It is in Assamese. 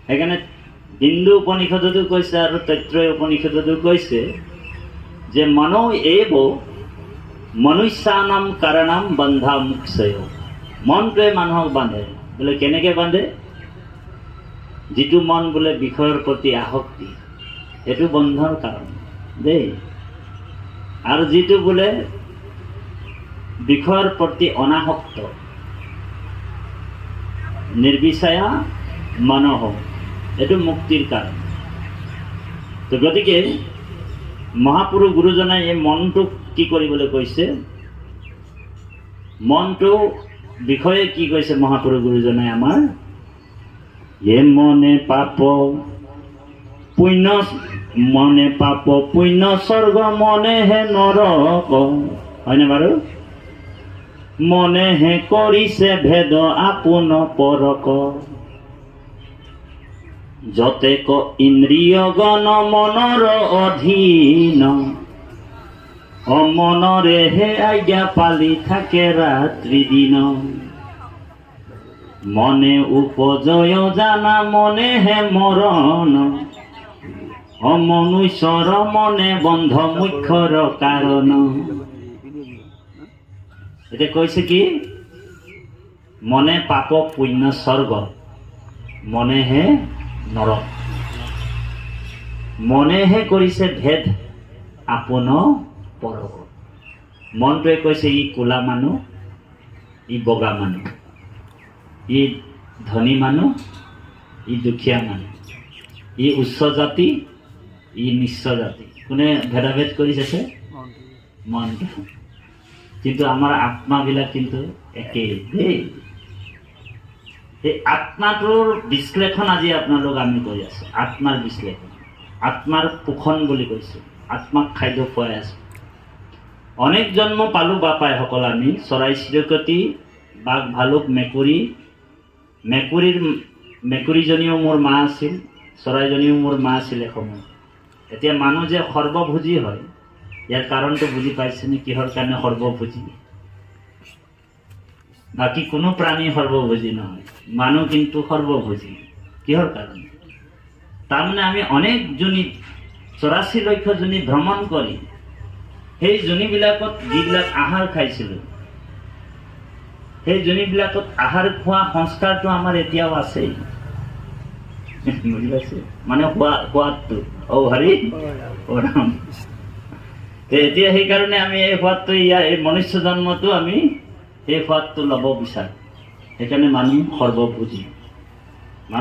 সেইকাৰণে হিন্দু উপনিষদতো কৈছে আৰু তৈত্ৰয় উপনিষদতো কৈছে যে মনো এব মনুষ্যানাম কাৰণাম বন্ধা মুক্ষয়। মনটোৱে মানুহক বান্ধে। বোলে কেনেকৈ বান্ধে? যিটো মন বোলে বিষয়ৰ প্ৰতি আসক্তি, সেইটো বন্ধৰ কাৰণ দেই। আৰু যিটো বোলে বিষয়ৰ প্ৰতি অনাসক্ত, নিৰ্বিষয়া মনঃ, এইটো মুক্তিৰ কাৰণ। তো গতিকে মহাপুৰুষ গুৰুজনাই এই মনটোক কি কৰিবলৈ কৈছে, মনটো বিষয়ে কি কৈছে মহাপুৰুষ গুৰুজনাই আমাৰ? এ মনে পাপ পুণ্য, মনে পাপ পুণ্য স্বৰ্গ মনেহে নৰক, হয়নে বাৰু? মনেহে কৰিছে ভেদ আপোন পৰক, যতেক ইন্দ্ৰিয় গণ মনৰ অধীন, অমনৰেহে আজ্ঞা পালি থাকে ৰাত্ৰি দিন। মনে উপজয় জানা মনেহে মৰণ, অমনুষ্যৰ মনে বন্ধ মুখ্যৰ কাৰণ। এতিয়া কৈছে কি? মনে পাপ পুণ্য স্বৰ্গ, মনেহে নৰক। মনেহে কৰিছে ভেদ আপোন পৰক। মনটোৱে কৈছে ই কোলা মানুহ, ই বগা মানুহ, ই ধনী মানুহ, ই দুখীয়া মানুহ, ই উচ্চ জাতি, ই নিচ্চ জাতি। কোনে ভেদাভেদ কৰিছে? মনটো। কিন্তু আমাৰ আত্মাবিলাক কিন্তু একেই দেই। এই আত্মাটোৰ বিশ্লেষণ আজি আপোনালোক আমি কৰি আছো। আত্মাৰ বিশ্লেষণ, আত্মাৰ পোষণ বুলি কৈছো। আত্মাক খাদ্য খুৱাই আছো। অনেক জন্ম পালো বাপাইসকল আমি, চৰাই চিৰিকটি, বাঘ ভালুক মেকুৰী। মেকুৰীজনীও মোৰ মা আছিল, চৰাইজনীও মোৰ মা আছিল এসময়ত। এতিয়া মানুহ যে সৰ্বভোজী হয়, ইয়াৰ কাৰণটো বুজি পাইছেনে? কিহৰ কাৰণে সৰ্বভোজী? বাকী কোনো প্ৰাণী সৰ্বভোজী নহয়, মানুহ কিন্তু সৰ্বভোজী। কিহৰ কাৰণে? তাৰমানে আমি অনেক যোনিত 84 লক্ষ যোনি ভ্ৰমণ কৰি সেই যোনিবিলাকত যিবিলাক আহাৰ খাইছিলোঁ, সেই যোনিবিলাকত আহাৰ খোৱা সংস্কাৰটো আমাৰ এতিয়াও আছেই। বুজি পাইছে? মানে সোৱাদটো অ হৰি অ ৰাম। এতিয়া সেইকাৰণে আমি এই সোৱাদটো, এই মনুষ্য জন্মটো আমি সেই সোৱাদটো ল'ব বিচাৰোঁ। সেইকাৰণে মানুহ সৰ্বভোজী।